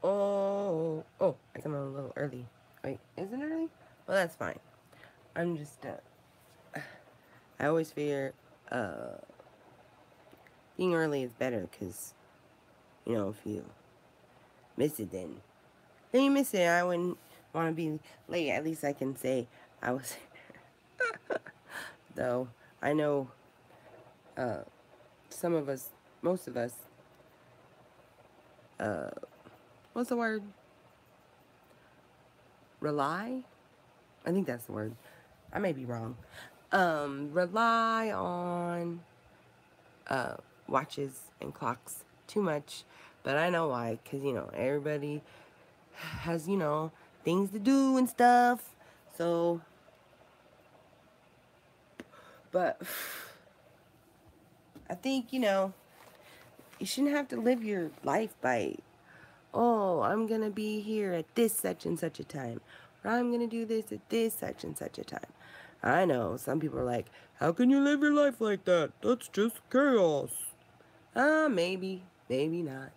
Oh, I come on a little early. Wait, isn't it early? Well, that's fine. I'm just, I always figure, uh, being early is better because, if you miss it, then you miss it. I wouldn't want to be late. At least I can say I was, though. I know, uh, some of us, most of us, uh, what's the word? Rely? I think that's the word. I may be wrong. Rely on uh, watches and clocks too much, but I know why. Cause everybody has things to do and stuff. So, but I think you shouldn't have to live your life by, oh, I'm gonna be here at this such and such a time, or I'm gonna do this at this such and such a time. I know some people are like, how can you live your life like that? That's just chaos. Maybe, maybe not.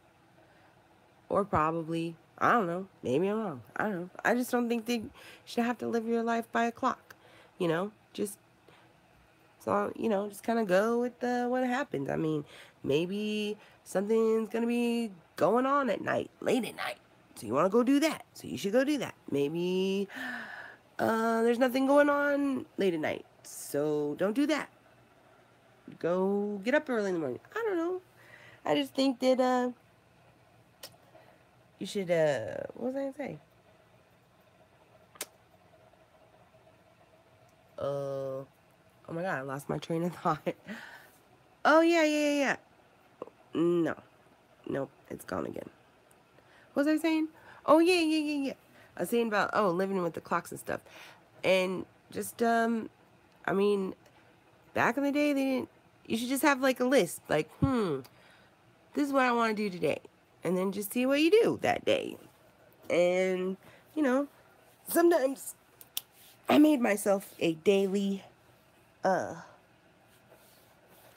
Or probably. I don't know. Maybe I'm wrong. I don't know. I just don't think they should have to live your life by a clock. Just so just kind of go with what happens. I mean, maybe something's gonna be going on at night, late at night. So you want to go do that. So you should go do that. Maybe there's nothing going on late at night. So don't do that. Go get up early in the morning. I don't know. I just think that you should what was I gonna say? Oh my god, I lost my train of thought. Oh yeah. No. Nope, it's gone again. What was I saying? Oh yeah. I was saying about living with the clocks and stuff. And just I mean, back in the day they didn't you should just have like a list, like, this is what I want to do today. And then just see what you do that day. And, you know, sometimes I made myself uh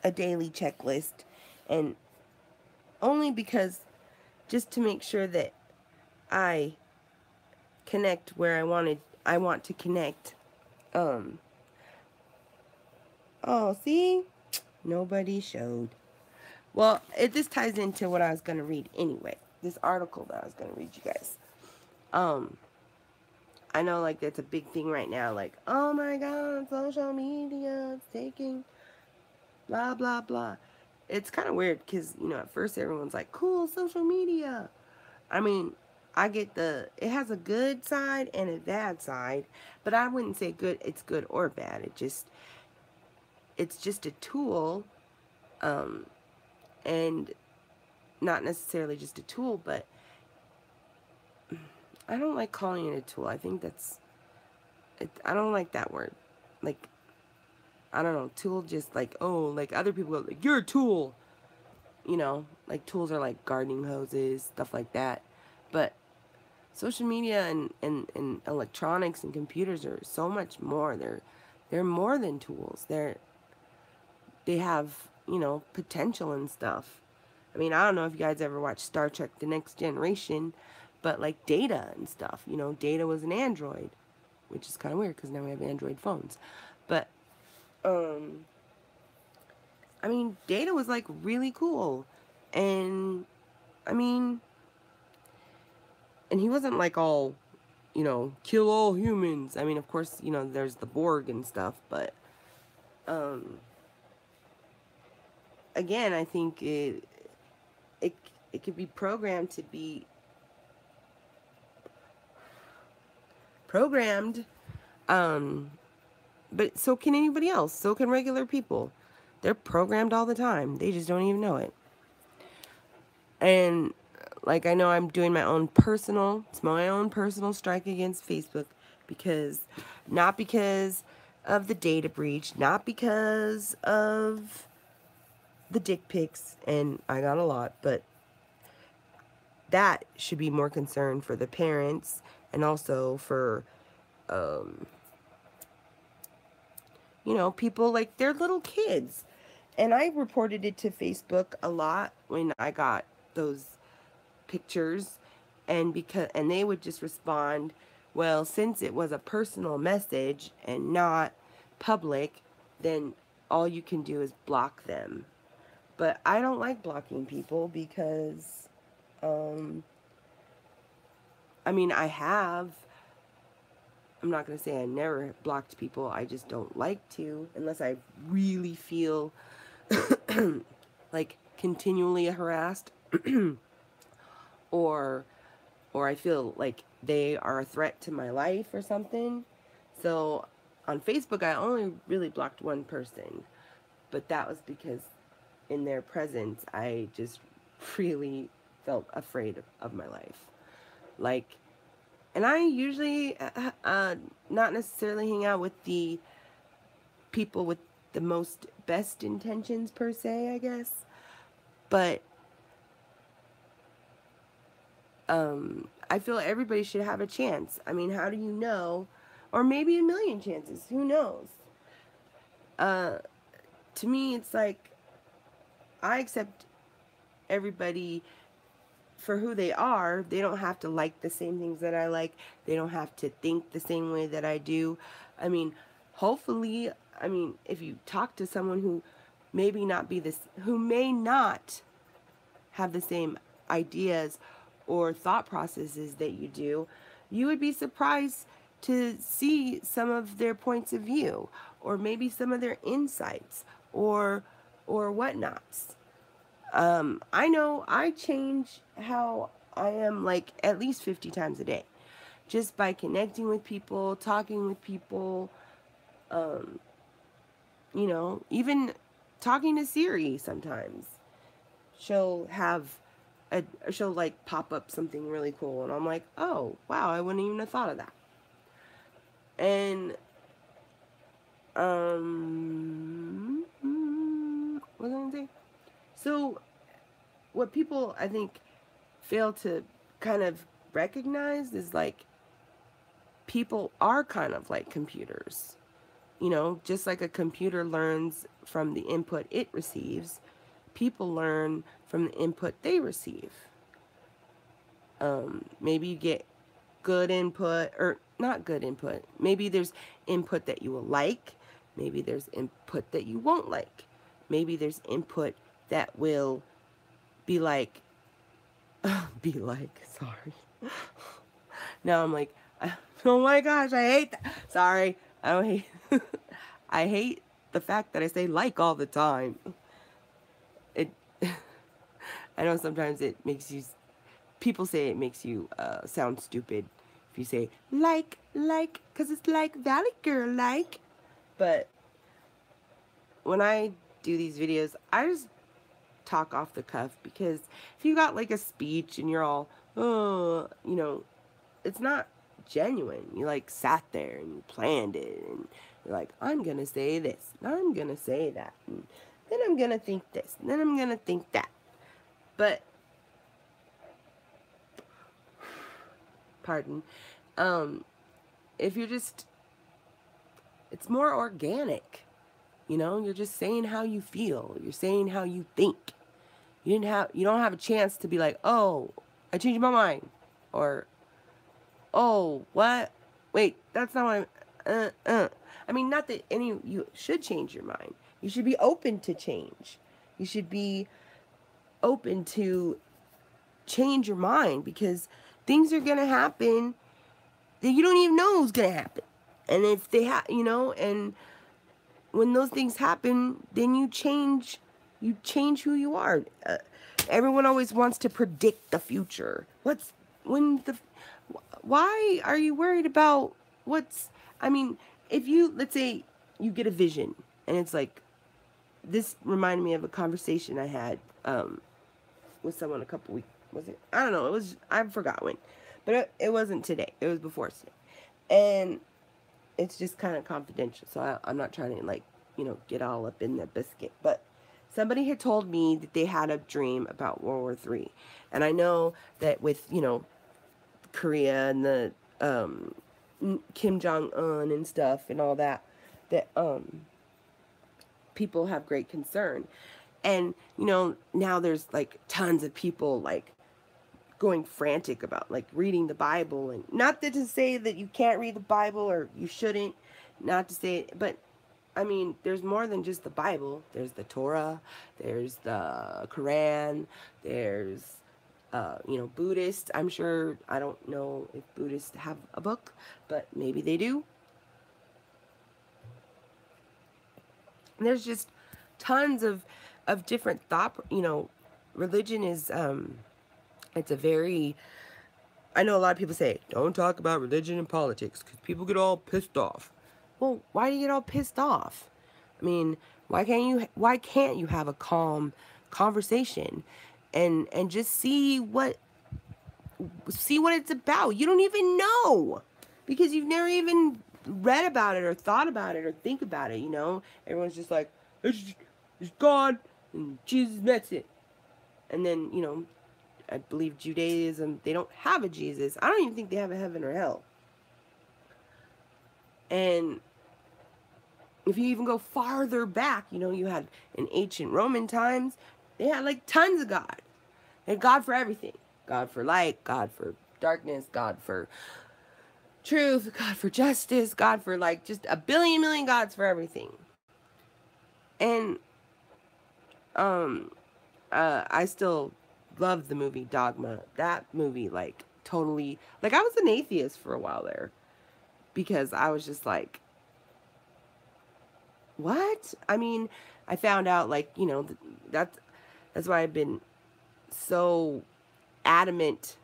a daily checklist, and only because just to make sure that I connect where I want to connect. Um oh, see? Nobody showed. Well, this ties into what I was going to read anyway. This article that I was going to read you guys. Um I know like that's a big thing right now, like, oh my god, social media, it's taking blah blah blah. It's kind of weird because at first everyone's like, cool, social media. I mean, I get it has a good side and a bad side, but I wouldn't say it's good or bad. It's just a tool, um and not necessarily just a tool, but I don't like calling it a tool. I think I don't like that word. Like, I don't know, tool, just like, oh, like other people go like, you're a tool. Like tools are like gardening hoses, stuff like that. But social media and electronics and computers are so much more. They're more than tools. They have, potential and stuff. I mean, I don't know if you guys ever watched Star Trek The Next Generation, but like Data and stuff, Data was an android, which is kind of weird because now we have Android phones. But um I mean, Data was like really cool. And I mean, and he wasn't like all, kill all humans. I mean, of course, there's the Borg and stuff, but um again, I think it it could be programmed to be programmed. Um but so can anybody else. So can regular people. They're programmed all the time. They just don't even know it. And like, I know I'm doing it's my own personal strike against Facebook, because not because of the data breach, not because of the dick pics, and I got a lot, but that should be more concern for the parents, and also for um people, like, they're little kids. And I reported it to Facebook a lot when I got those pictures, and they would just respond, well, since it was a personal message and not public, then all you can do is block them. But I don't like blocking people because, um, I mean, I'm not going to say I never blocked people. I just don't like to unless I really feel like continually harassed or or I feel like they are a threat to my life or something. So on Facebook, I only really blocked one person, but that was because in their presence, I just really felt afraid of my life. Like, and I usually not necessarily hang out with the people with the most best intentions per se, I guess, but I feel everybody should have a chance. I mean, how do you know? Or maybe a million chances. Who knows? To me, it's like I accept everybody for who they are. They don't have to like the same things that I like. They don't have to think the same way that I do. I mean, hopefully, I mean, if you talk to someone who maybe not be this, who may not have the same ideas or thought processes that you do, you would be surprised to see some of their points of view or maybe some of their insights or whatnots. I know I change how I am like at least 50 times a day just by connecting with people, talking with people, you know, even talking to Siri sometimes. She'll have she'll like pop up something really cool and I'm like, oh wow, I wouldn't even have thought of that. And what was I gonna say? So what people I think fail to kind of recognize is like people are kind of like computers. You know, just like a computer learns from the input it receives, people learn from the input they receive. Maybe you get good input or not good input. Maybe there's input that you will like. Maybe there's input that you won't like. Maybe there's input that will be like, sorry. Now I'm like, oh my gosh, I hate that. Sorry, I don't hate, I hate the fact that I say like all the time. It, I know sometimes it makes you, people say it makes you sound stupid if you say like, because it's like Valley Girl, like. But when I do these videos, I just talk off the cuff because if you got like a speech and you're all, oh, you know, it's not genuine. You like sat there and you planned it and you're like, I'm going to say this and I'm going to say that. And then I'm going to think this and then I'm going to think that. But, pardon, if you're just, it's more organic. You know, you're just saying how you feel. You're saying how you think. You don't have a chance to be like, oh, I changed my mind. Or, oh, what? Wait, that's not what I mean, not that you should change your mind. You should be open to change. You should be open to change your mind because things are going to happen that you don't even know who's going to happen. And if they you know, and when those things happen, then you change who you are. Everyone always wants to predict the future. Why are you worried about I mean, if you, let's say you get a vision and it's like, this reminded me of a conversation I had with someone a couple weeks, was it? I don't know, I forgot when, but it wasn't today, it was before today. And it's just kind of confidential, so I'm not trying to like, you know, get all up in the biscuit, but somebody had told me that they had a dream about World War III. And I know that with, you know, Korea and the Kim Jong-un and stuff and all that, that people have great concern. And, you know, now there's like tons of people like going frantic about like reading the Bible, and not that to say that you can't read the Bible or you shouldn't, not to say, but I mean, there's more than just the Bible. There's the Torah, there's the Quran, there's Buddhist. I'm sure, I don't know if Buddhists have a book, but maybe they do. And there's just tons of different thought, religion is, it's a very, I know a lot of people say, don't talk about religion and politics because people get all pissed off. Well, why do you get all pissed off? I mean, why can't you have a calm conversation and just see what it's about? You don't even know because you've never even read about it or thought about it or think about it, Everyone's just like, it's God and Jesus, that's it. And then, I believe Judaism, they don't have a Jesus. I don't even think they have a heaven or hell. And if you even go farther back, you had in ancient Roman times, they had like tons of God. They had God for everything. God for light, God for darkness, God for truth, God for justice, God for like just a million gods for everything. And I still love the movie Dogma. That movie, like, totally, like, I was an atheist for a while there because I was just like, what? I mean, I found out, like, that's why I've been so adamant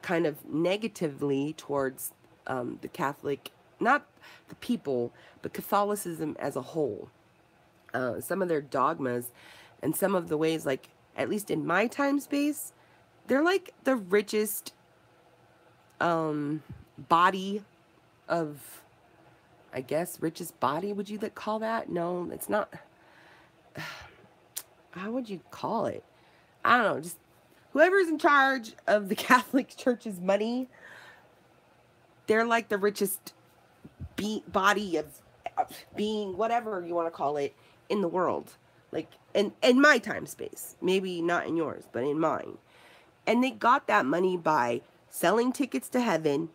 kind of negatively towards the Catholic, not the people, but Catholicism as a whole. Some of their dogmas and some of the ways, like, at least in my time space, they're like the richest body of, I guess, richest body, would you call that? No, it's not. How would you call it? I don't know, just whoever's in charge of the Catholic Church's money, they're like the richest body of being, whatever you want to call it, in the world. Like, in my time space. Maybe not in yours, but in mine. And they got that money by selling tickets to heaven.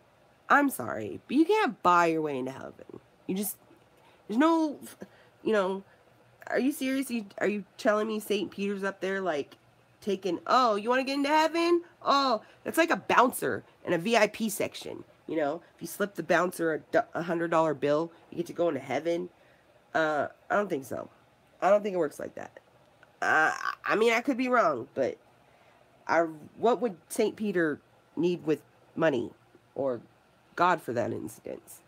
I'm sorry, but you can't buy your way into heaven. There's no, are you serious? Are you telling me St. Peter's up there, like, taking, oh, you want to get into heaven? Oh, that's like a bouncer in a VIP section, If you slip the bouncer a $100 bill, you get to go into heaven. I don't think so. I don't think it works like that. I mean, I could be wrong, but what would St. Peter need with money, or God for that instance?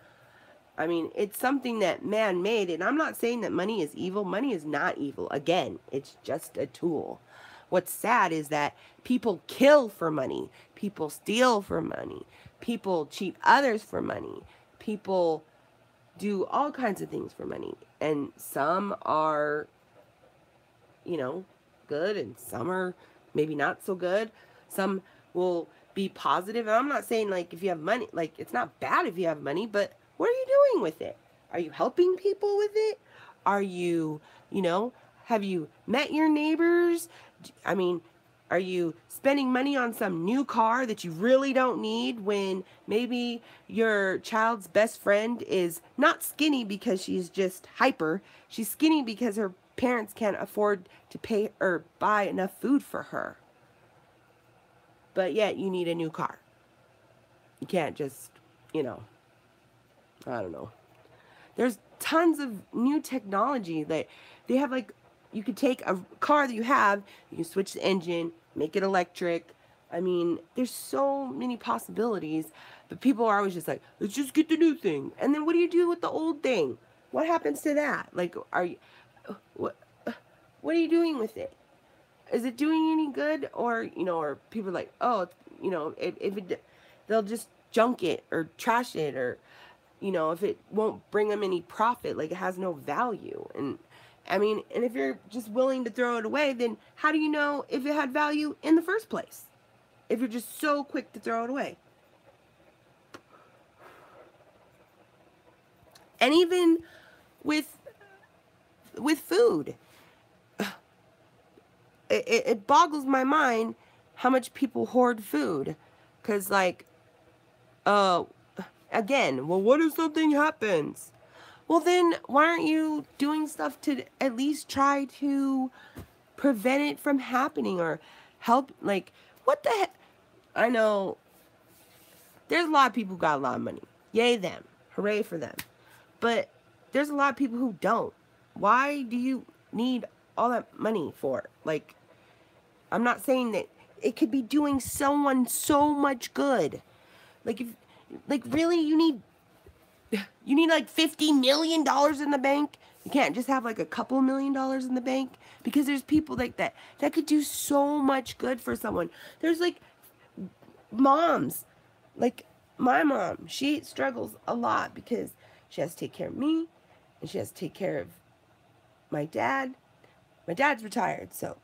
I mean, it's something that man made, and I'm not saying that money is evil. Money is not evil. Again, it's just a tool. What's sad is that people kill for money. People steal for money. People cheat others for money. People do all kinds of things for money. And some are, good, and some are maybe not so good. Some will be positive. And I'm not saying, like, if you have money, like, it's not bad if you have money, but what are you doing with it? Are you helping people with it? Are you, have you met your neighbors? I mean, are you spending money on some new car that you really don't need when maybe your child's best friend is not skinny because she's just hyper? She's skinny because her parents can't afford to pay or buy enough food for her. But yet you need a new car. You can't just, I don't know. There's tons of new technology that they have, like, you could take a car that you have, you can switch the engine, make it electric. I mean, there's so many possibilities, but people are always just like, let's just get the new thing. And then what do you do with the old thing? What happens to that? Like, what are you doing with it? Is it doing any good? Or, or people are like, oh, they'll just junk it or trash it, or, if it won't bring them any profit, like, it has no value. And I mean, and if you're just willing to throw it away, then how do you know if it had value in the first place? If you're just so quick to throw it away. And even with food, it boggles my mind how much people hoard food. Because, like, again, well, what if something happens? Well, then why aren't you doing stuff to at least try to prevent it from happening or help? Like, what the heck? I know there's a lot of people who got a lot of money. Yay them. Hooray for them. But there's a lot of people who don't. Why do you need all that money for? Like, I'm not saying that it could be doing someone so much good. Like, if, like, really, you need like $50 million in the bank. You can't just have like a couple $1 million in the bank, because there's people like that could do so much good for someone. There's like moms, like my mom, she struggles a lot because she has to take care of me and she has to take care of my dad. My dad's retired, so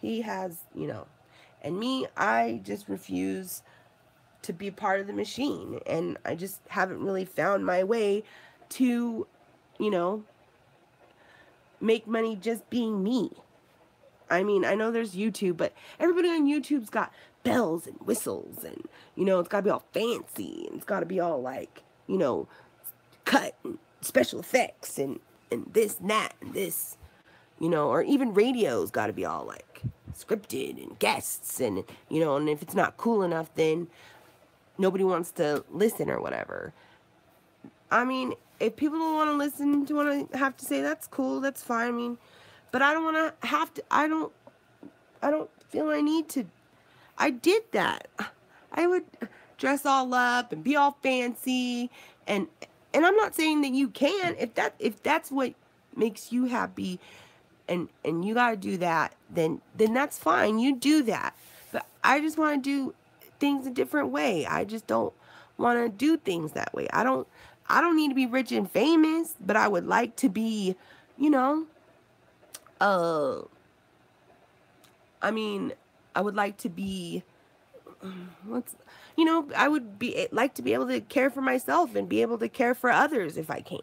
he has, you know, and me, I just refuse to be part of the machine, and I just haven't really found my way to, you know, make money just being me. I mean, I know there's YouTube, but everybody on YouTube's got bells and whistles, and, you know, it's got to be all fancy, and it's got to be all, like, you know, cut and special effects and this and that and this, you know, or even radio's got to be all, like, scripted and guests, and, you know, and if it's not cool enough, then nobody wants to listen or whatever. I mean, if people don't want to listen to what I have to say, that's cool, that's fine. I mean, but I don't want to have to, I don't feel I need to. I did that. I would dress all up and be all fancy, and I'm not saying that you can. If that's what makes you happy, and you got to do that, then that's fine. You do that. But I just want to do things a different way. I just don't want to do things that way. I don't need to be rich and famous, but I would like to be, you know, I mean, I would like to be, you know, I would like to be able to care for myself and be able to care for others if I can.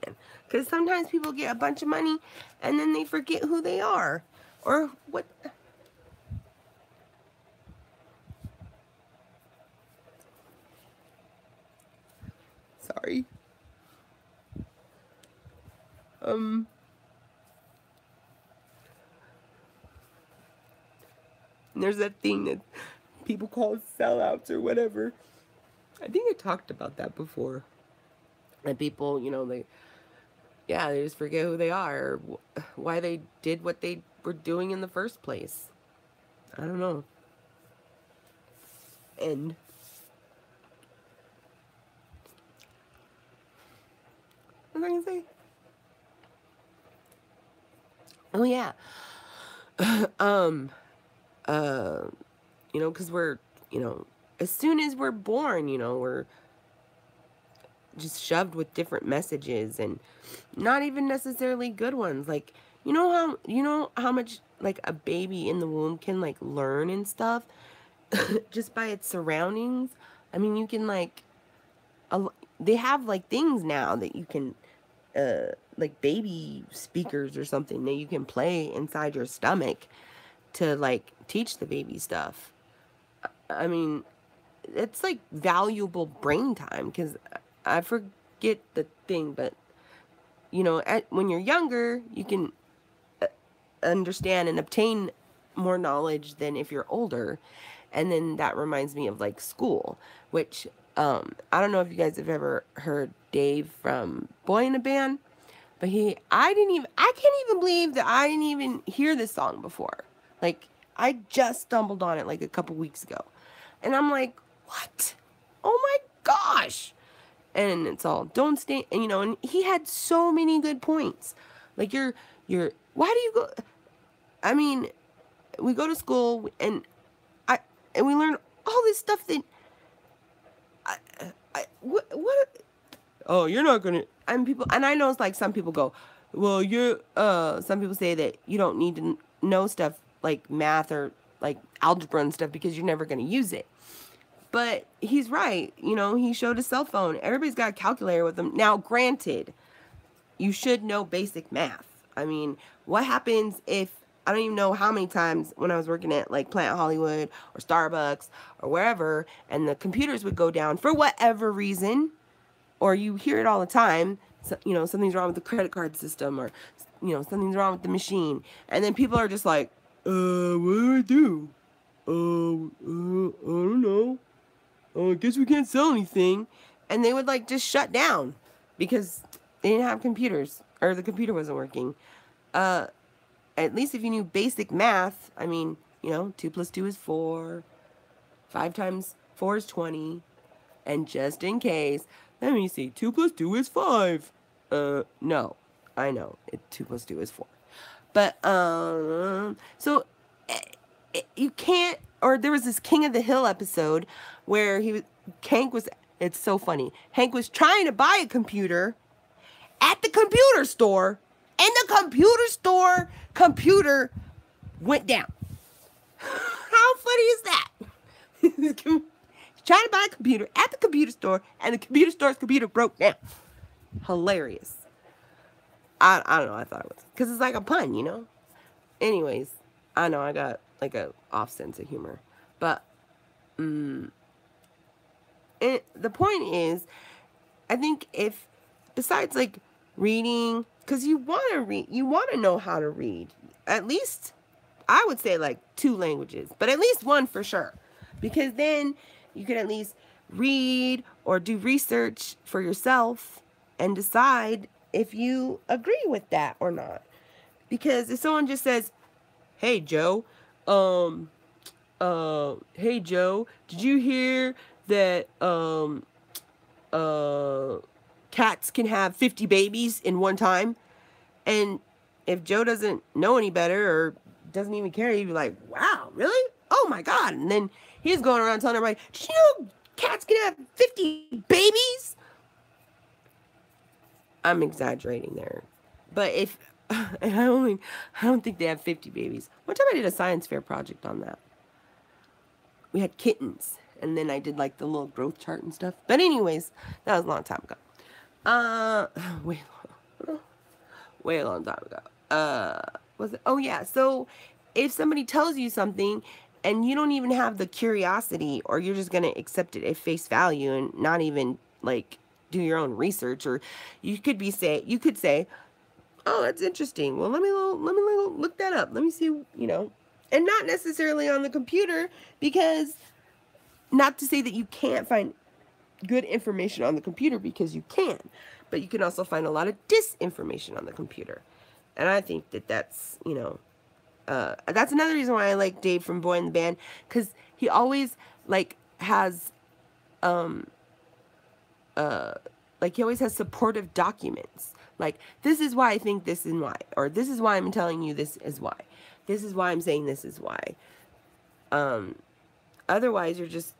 Because sometimes people get a bunch of money and then they forget who they are or what. Sorry. And there's that thing that people call sellouts or whatever. I think I talked about that before. And people, you know, they just forget who they are or why they did what they were doing in the first place. I don't know. And what was I gonna say? Oh yeah. You know, because we're, you know, as soon as we're born, you know, we're just shoved with different messages, and not even necessarily good ones. Like, you know how much like a baby in the womb can like learn and stuff just by its surroundings. I mean, you can like they have like things now that you can like baby speakers or something that you can play inside your stomach to like teach the baby stuff. I mean, it's like valuable brain time, because I forget the thing, but you know, when you're younger, you can understand and obtain more knowledge than if you're older. And then that reminds me of like school, which I don't know if you guys have ever heard Dave from Boy in a Band, but I can't even believe that I didn't even hear this song before. Like, I just stumbled on it like a couple weeks ago. And I'm like, what? Oh my gosh. And it's all, don't stay, and you know, and he had so many good points. Like, why do you go, I mean, we go to school and we learn all this stuff that, what, oh, you're not gonna, and I know it's like some people go, well, some people say that you don't need to know stuff like math or like algebra and stuff because you're never going to use it. But he's right. You know, he showed his cell phone. Everybody's got a calculator with them. Now, granted, you should know basic math. I mean, what happens if I don't even know how many times when I was working at like Plant Hollywood or Starbucks or wherever, and the computers would go down for whatever reason, or you hear it all the time. So, you know, something's wrong with the credit card system, or you know, something's wrong with the machine, and then people are just like, what do I do? I don't know. I guess we can't sell anything, and they would like just shut down because they didn't have computers or the computer wasn't working. At least if you knew basic math, I mean, you know, 2 plus 2 is 4, 5 times 4 is 20, and just in case, let me see, 2 plus 2 is 5. No, I know, 2 plus 2 is 4. But, so, you can't, or there was this King of the Hill episode where Hank was, it's so funny, Hank was trying to buy a computer at the computer store, and the computer went down. How funny is that? He's trying to buy a computer at the computer store, and the computer store's computer broke down. Hilarious. I don't know, I thought it was. Because it's like a pun, you know? Anyways, I know I got like a off sense of humor. But, the point is, I think if, besides like reading, because you want to read, you want to know how to read. At least, I would say like 2 languages, but at least 1 for sure. Because then you can at least read or do research for yourself and decide if you agree with that or not. Because if someone just says, hey Joe, hey Joe, did you hear that cats can have 50 babies in one time? And if Joe doesn't know any better or doesn't even care, he'd be like, wow, really? Oh my God. And then he's going around telling everybody, did you know cats can have 50 babies? I'm exaggerating there. But if, I don't think they have 50 babies. One time I did a science fair project on that. We had kittens. And then I did like the little growth chart and stuff. But anyways, that was a long time ago. Way a long time ago. Was it? Oh yeah. So if somebody tells you something and you don't even have the curiosity, or you're just gonna accept it at face value and not even like do your own research, or you could say, oh, that's interesting. Well, let me look that up. Let me see, you know, and not necessarily on the computer, because not to say that you can't find good information on the computer, because you can, but you can also find a lot of disinformation on the computer. And I think that that's, you know, that's another reason why I like Dave from Boy in the Band, because he always like has, like he always has supportive documents. Like, this is why I think this and why, or this is why I'm telling you this is why. This is why I'm saying this is why. Otherwise, you're just,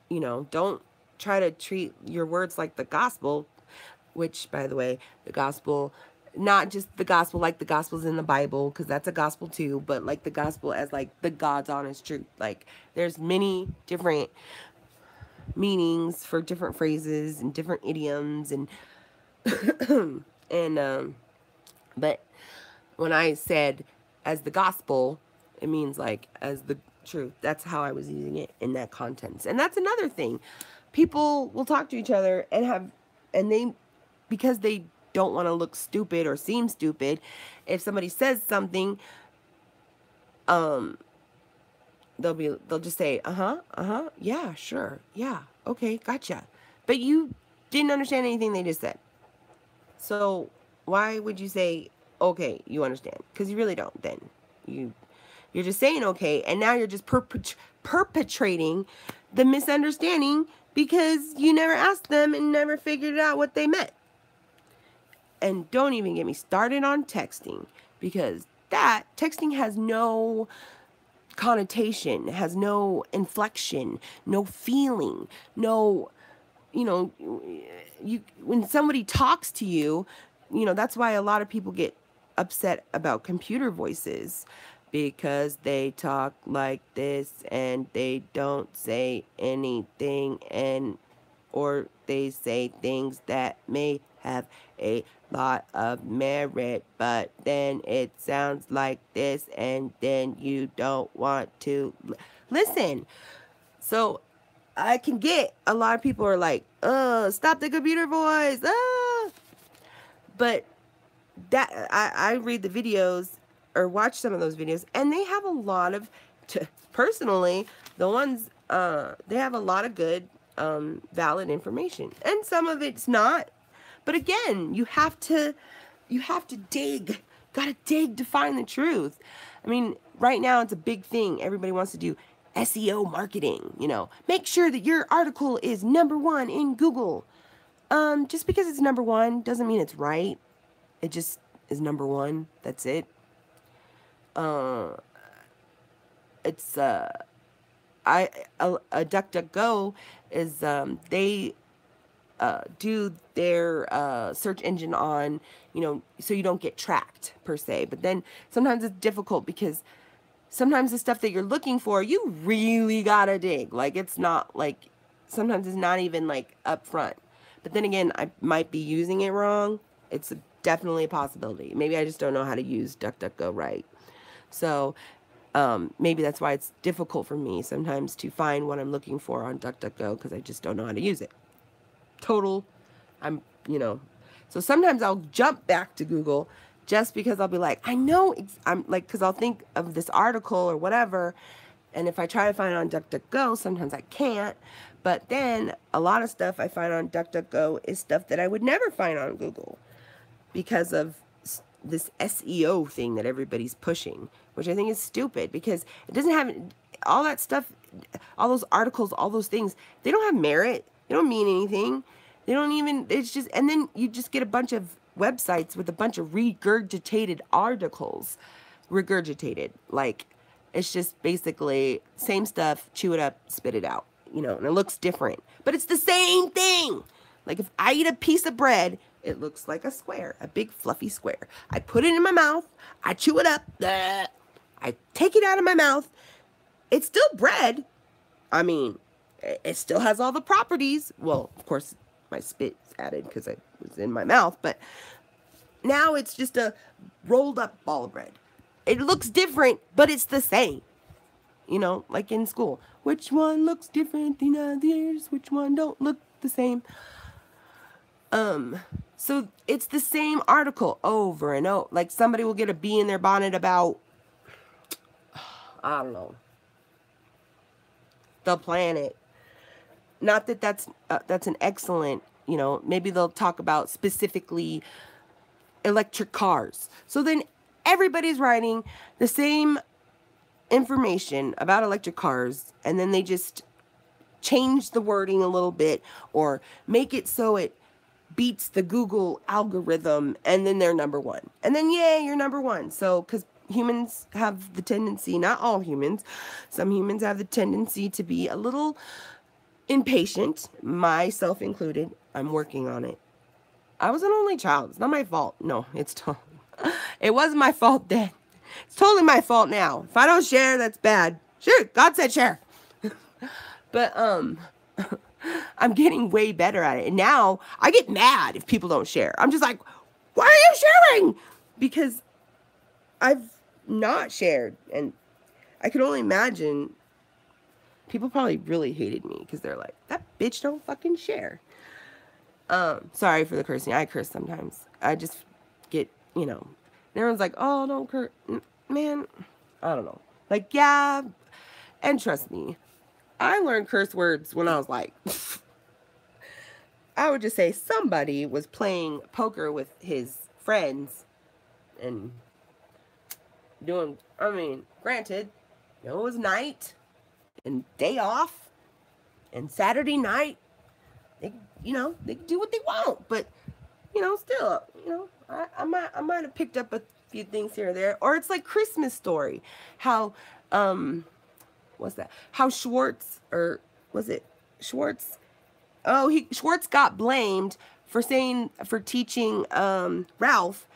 you know, don't try to treat your words like the gospel, which, by the way, the gospel, not just the gospel like the gospel's in the Bible, because that's a gospel too, but like the gospel as like the God's honest truth. Like, there's many different meanings for different phrases and different idioms, and and but when I said as the gospel, it means like as the truth. That's how I was using it in that context. And that's another thing. People will talk to each other and they, because they don't want to look stupid or seem stupid, if somebody says something, they'll just say, yeah, sure, yeah, okay, gotcha. But you didn't understand anything they just said. So why would you say, okay, you understand? Because you really don't. Then you're just saying okay, and now you're just perpetrating the misunderstanding because you never asked them and never figured out what they meant. And don't even get me started on texting, because texting has no connotation, has no inflection, no feeling, no, you know, when somebody talks to you, you know, that's why a lot of people get upset about computer voices, because they talk like this and they don't say anything, and or they say things that may have a lot of merit, but then it sounds like this, and then you don't want to listen. So I can get a lot of people are like, stop the computer voice, but that I read the videos or watch some of those videos, and they have a lot of, personally, the ones, they have a lot of good, valid information, and some of it's not. But again, you have to dig, gotta dig to find the truth. I mean, right now it's a big thing. Everybody wants to do SEO marketing, you know, make sure that your article is #1 in Google. Just because it's #1 doesn't mean it's right. It just is #1. That's it. It's DuckDuckGo is they do their search engine on, you know, so you don't get tracked per se. But then sometimes it's difficult because sometimes the stuff that you're looking for, you really gotta dig. Like, it's not like, sometimes it's not even like up front. But then again, I might be using it wrong. It's definitely a possibility. Maybe I just don't know how to use DuckDuckGo right. So maybe that's why it's difficult for me sometimes to find what I'm looking for on DuckDuckGo, because I just don't know how to use it. You know, so sometimes I'll jump back to Google just because I'll be like, I know, I'm like, because I'll think of this article or whatever, and if I try to find it on DuckDuckGo, sometimes I can't. But then a lot of stuff I find on DuckDuckGo is stuff that I would never find on Google because of this SEO thing that everybody's pushing, which I think is stupid, because it doesn't have all that stuff, all those articles, all those things. They don't have merit. They don't mean anything. They don't even, it's just, and then you just get a bunch of websites with a bunch of regurgitated articles. Regurgitated. Like, it's just basically same stuff, chew it up, spit it out, you know, and it looks different. But it's the same thing. Like, if I eat a piece of bread, it looks like a square, a big fluffy square. I put it in my mouth, I chew it up, I take it out of my mouth. It's still bread. I mean, it still has all the properties. Well, of course, my spit's added because it was in my mouth, but now it's just a rolled up ball of bread. It looks different, but it's the same. You know, like in school. Which one looks different than others? Which one don't look the same? So it's the same article over and over. Like, somebody will get a bee in their bonnet about, I don't know, the planet. Not that that's an excellent, you know, maybe they'll talk about specifically electric cars. So then everybody's writing the same information about electric cars, and then they just change the wording a little bit or make it so it beats the Google algorithm, and then they're #1. And then, yay, you're #1. So, because humans have the tendency, not all humans, some humans have the tendency to be a little impatient, myself included. I'm working on it. I was an only child. It's not my fault. No, it wasn't my fault then. It's totally my fault now. If I don't share, that's bad. Sure, God said share. But, I'm getting way better at it. And now I get mad if people don't share. I'm just like, why are you sharing? Because I've not shared. And I can only imagine people probably really hated me because they're like, that bitch don't fucking share. Sorry for the cursing. I curse sometimes. I just get, you know, and everyone's like, oh, don't curse. Man, I don't know. Like, yeah. And trust me, I learned curse words when I was like, I would just say somebody was playing poker with his friends and doing, I mean, granted, you know, it was night and day off and Saturday night. They, you know, they do what they want, but, you know, still, you know, I might have picked up a few things here or there. Or it's like Christmas Story, how, what's that? How Schwartz, or was it Schwartz? Oh, Schwartz got blamed for teaching Ralph.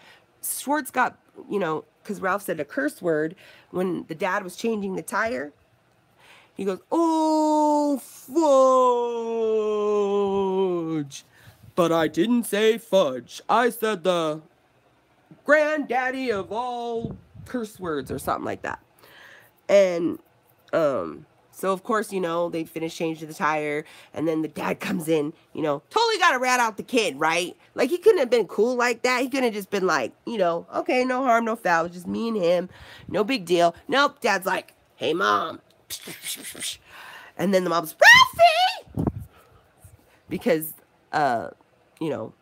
Schwartz got, you know, because Ralph said a curse word when the dad was changing the tire. He goes, oh, fudge. But I didn't say fudge. I said the granddaddy of all curse words or something like that. And so of course, you know, they finish changing the tire, and then the dad comes in, you know, totally got to rat out the kid, right? Like, he couldn't have been cool like that. He couldn't have just been like, you know, okay, no harm, no foul, it's just me and him, no big deal. Nope, dad's like, hey, mom. And then the mom's, Ralphie! Because, you know,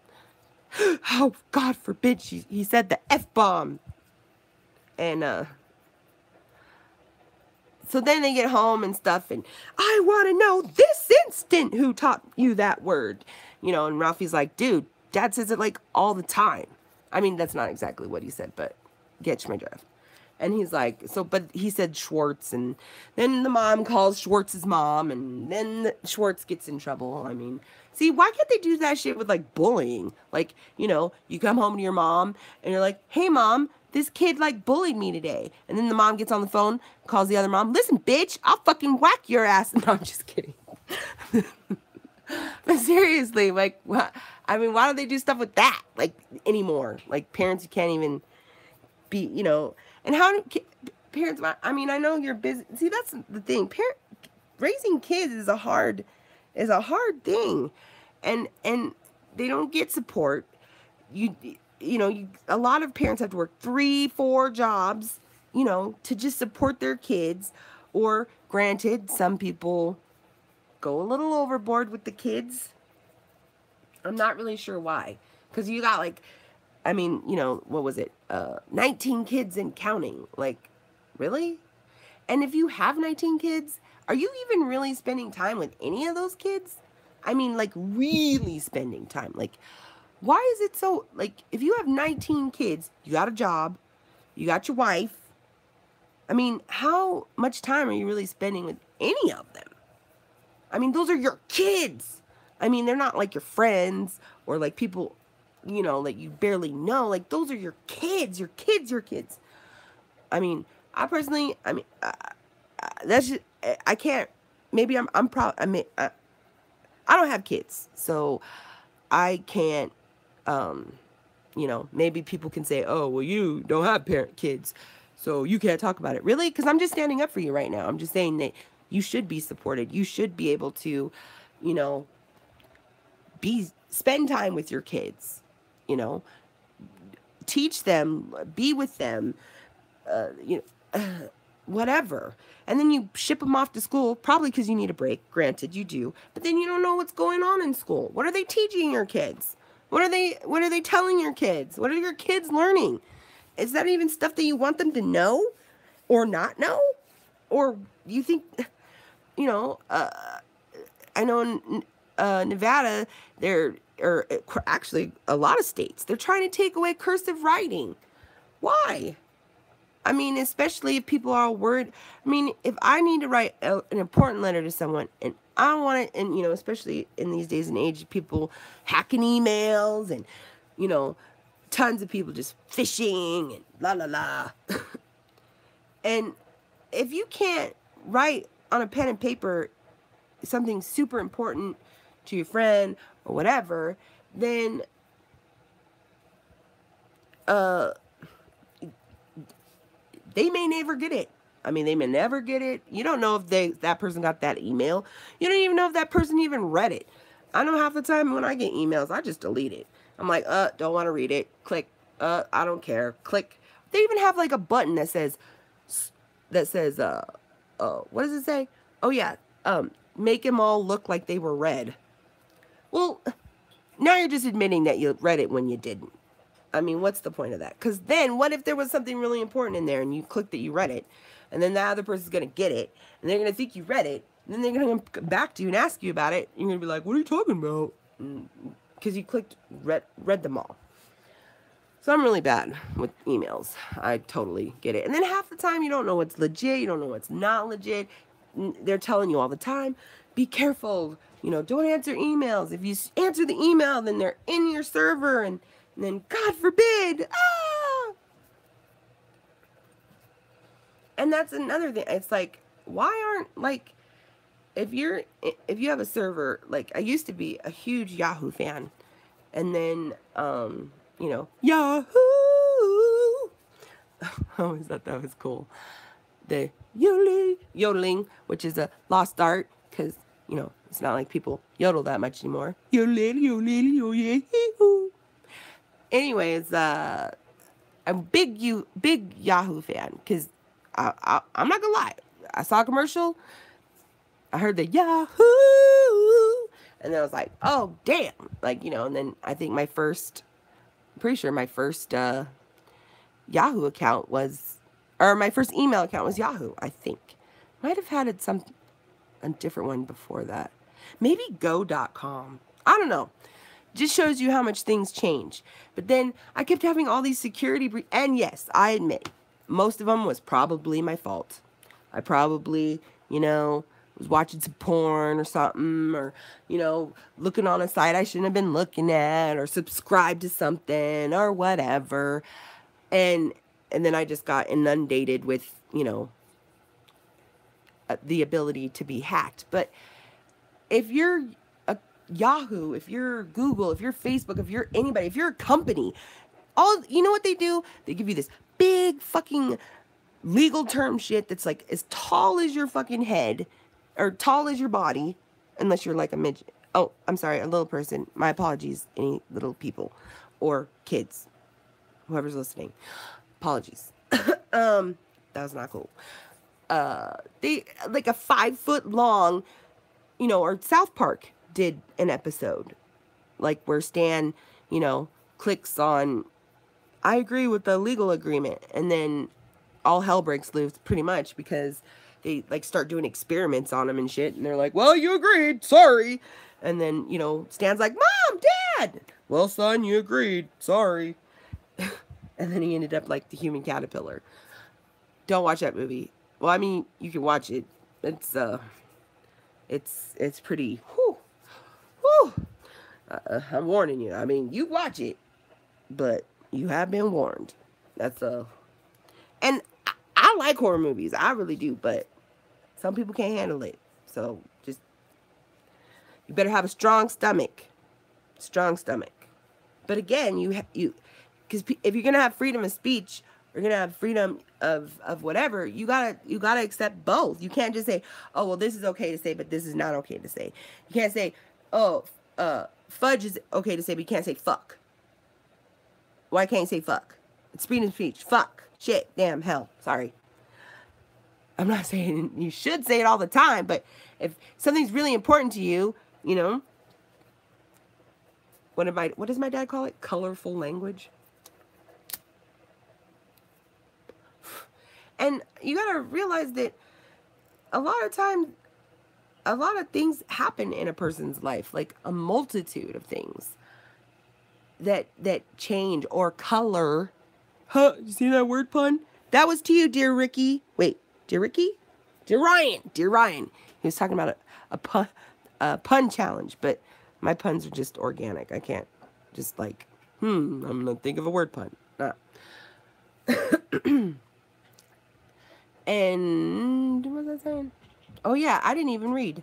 oh, God forbid, he said the F-bomb. And, so then they get home and stuff, and I want to know this instant who taught you that word. You know, and Ralphie's like, dude, dad says it like all the time. I mean, that's not exactly what he said, but get my drift. And he's like, but he said Schwartz, and then the mom calls Schwartz's mom, and then Schwartz gets in trouble. I mean, see, why can't they do that shit with, like, bullying? Like, you know, you come home to your mom, and you're like, hey, mom, this kid, like, bullied me today. And then the mom gets on the phone, calls the other mom, listen, bitch, I'll fucking whack your ass. No, I'm just kidding. But seriously, like, I mean, why don't they do stuff with that, like, anymore? Like, parents who can't even be, you know, and how do parents, I mean, I know you're busy. See, that's the thing. Raising kids is a hard thing. And they don't get support. You know, a lot of parents have to work 3-4 jobs, you know, to just support their kids. Or, granted, some people go a little overboard with the kids. I'm not really sure why. Because you got, like, I mean, you know, what was it? 19 kids and counting. Like, really? And if you have 19 kids, are you even really spending time with any of those kids? I mean, like, really spending time. Like, why is it so, like, if you have 19 kids, you got a job, you got your wife. I mean, how much time are you really spending with any of them? I mean, those are your kids. I mean, they're not like your friends or like people, you know, like you barely know. Like, those are your kids, your kids. I mean, I personally, I mean, that's just, I can't, maybe I'm proud, I mean, I don't have kids, so I can't, you know, maybe people can say, oh, well, you don't have kids, so you can't talk about it. Really? Because I'm just standing up for you right now. I'm just saying that you should be supported. You should be able to, you know, spend time with your kids, you know, teach them, be with them, you know, whatever. And then you ship them off to school, probably because you need a break. Granted, you do. But then you don't know what's going on in school. What are they teaching your kids? What are they telling your kids? What are your kids learning? Is that even stuff that you want them to know or not know? Or you think, you know, I know in Nevada, or actually a lot of states, they're trying to take away cursive writing. Why? I mean, especially if people are worried. I mean, if I need to write an important letter to someone, and I don't want it, and, you know, especially in these days and age, people hacking emails, and, you know, tons of people just phishing, and la la la. And if you can't write on a pen and paper something super important to your friend or whatever, then they may never get it. I mean, they may never get it. You don't know if that person got that email. You don't even know if that person even read it. I know half the time when I get emails, I just delete it. I'm like, don't want to read it. Click. I don't care. Click. They even have like a button that says, what does it say? Oh yeah, make them all look like they were read. Well, now you're just admitting that you read it when you didn't. I mean, what's the point of that? Because then, what if there was something really important in there and you clicked that you read it, and then the other person's going to get it, and they're going to think you read it, and then they're going to come back to you and ask you about it, and you're going to be like, what are you talking about? Because you clicked, read them all. So I'm really bad with emails. I totally get it. And then half the time, you don't know what's legit, you don't know what's not legit. They're telling you all the time, be careful, you know, don't answer emails. If you answer the email, then they're in your server, and then, God forbid, And that's another thing. It's like, why aren't, like, if you have a server, like I used to be a huge Yahoo fan, and then you know, Yahoo. I always thought that was cool. The yodeling, which is a lost art, because you know it's not like people yodel that much anymore. Anyways, I'm big Yahoo fan, because I'm not gonna lie. I saw a commercial. I heard the Yahoo, and then I was like, oh damn, like, you know. And then I think I'm pretty sure my first Yahoo account was, or my first email account was Yahoo. I think might have had a different one before that. Maybe go.com. I don't know. Just shows you how much things change. But then I kept having all these security and yes, I admit, most of them was probably my fault. I probably, you know, was watching some porn or something, or, you know, looking on a site I shouldn't have been looking at, or subscribed to something or whatever. And then I just got inundated with, you know, the ability to be hacked. But if you're a Yahoo, if you're Google, if you're Facebook, if you're anybody, if you're a company, you know what they do? They give you this big fucking legal term shit that's like as tall as your fucking head, or tall as your body, unless you're like a midget. Oh, I'm sorry, a little person. My apologies, any little people or kids, whoever's listening. Apologies. That was not cool. They like a 5-foot long, you know, or South Park did an episode, like where Stan, you know, clicks on, I agree with the legal agreement, and then all hell breaks loose pretty much, because they like start doing experiments on him and shit, and they're like, well, you agreed, sorry. And then, you know, Stan's like, Mom, Dad, well, son, you agreed, sorry. And then he ended up like the human caterpillar. Don't watch that movie. Well, I mean, you can watch it. It's pretty, I'm warning you. I mean, you watch it, but you have been warned. That's and I like horror movies. I really do, but some people can't handle it. So just, you better have a strong stomach. Strong stomach. But again, because if you're gonna have freedom of speech, you're gonna have freedom of whatever, you gotta accept both. You can't just say, oh, well, this is okay to say, but this is not okay to say. You can't say, oh, fudge is okay to say, but you can't say fuck. Why can't you say fuck? It's freedom of speech. Fuck. Shit. Damn. Hell. Sorry. I'm not saying you should say it all the time, but if something's really important to you, you know, what does my dad call it? Colorful language. And you gotta realize that a lot of times, a lot of things happen in a person's life, like a multitude of things that change or color. Huh? You see that word pun? That was to you, dear Ricky. Wait, dear Ricky? Dear Ryan. Dear Ryan. He was talking about a pun challenge, but my puns are just organic. I can't just like, I'm gonna think of a word pun. Nah. And what was I saying? Oh yeah, I didn't even read.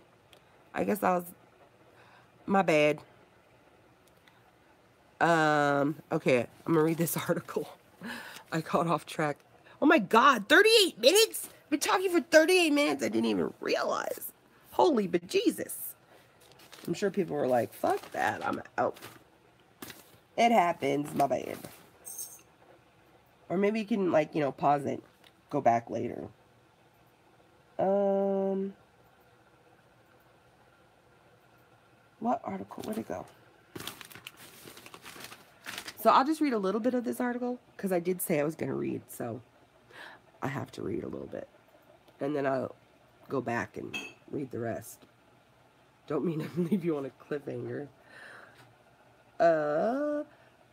I guess that was my bad. Okay, I'm gonna read this article. I got off track. Oh my God, 38 minutes? I've been talking for 38 minutes. I didn't even realize. Holy bejesus. I'm sure people were like, fuck that, I'm out. It happens, my bad. Or maybe you can, like, you know, pause it, go back later. What article? Where'd it go? So I'll just read a little bit of this article, because I did say I was going to read, so I have to read a little bit. And then I'll go back and read the rest. Don't mean to leave you on a cliffhanger.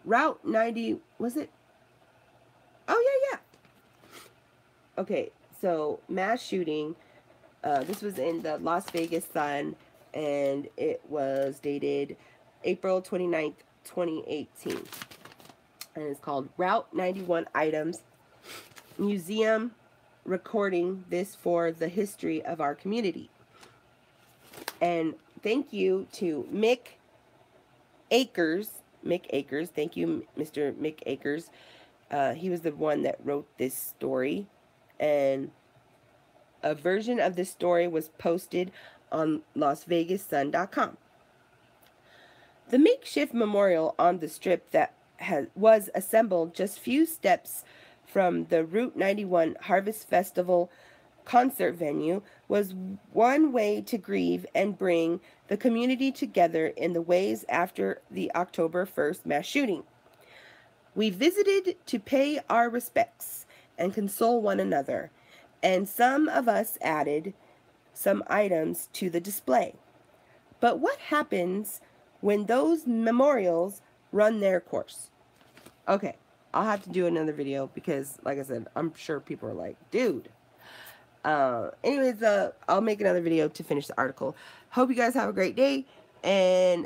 Route 90, was it? Oh, yeah. Okay, so mass shooting. This was in the Las Vegas Sun, and it was dated April 29th, 2018. And it's called Route 91 Items. Museum recording this for the history of our community. And thank you to Mick Akers. Mick Akers. Thank you, Mr. Mick Akers. He was the one that wrote this story. And a version of this story was posted on LasVegasSun.com. The makeshift memorial on the strip that was assembled just few steps from the Route 91 Harvest Festival concert venue was one way to grieve and bring the community together in the ways after the October 1st mass shooting. We visited to pay our respects and console one another, and some of us added some items to the display. But what happens when those memorials run their course? Okay, I'll have to do another video because, like I said, I'm sure people are like, dude. Anyways, I'll make another video to finish the article. Hope you guys have a great day, and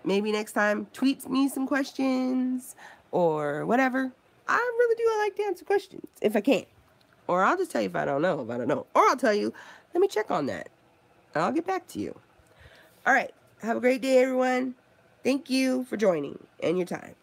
maybe next time tweet me some questions or whatever. I really do like to answer questions if I can. Or I'll just tell you if I don't know, Or I'll tell you, let me check on that. And I'll get back to you. All right. Have a great day, everyone. Thank you for joining and your time.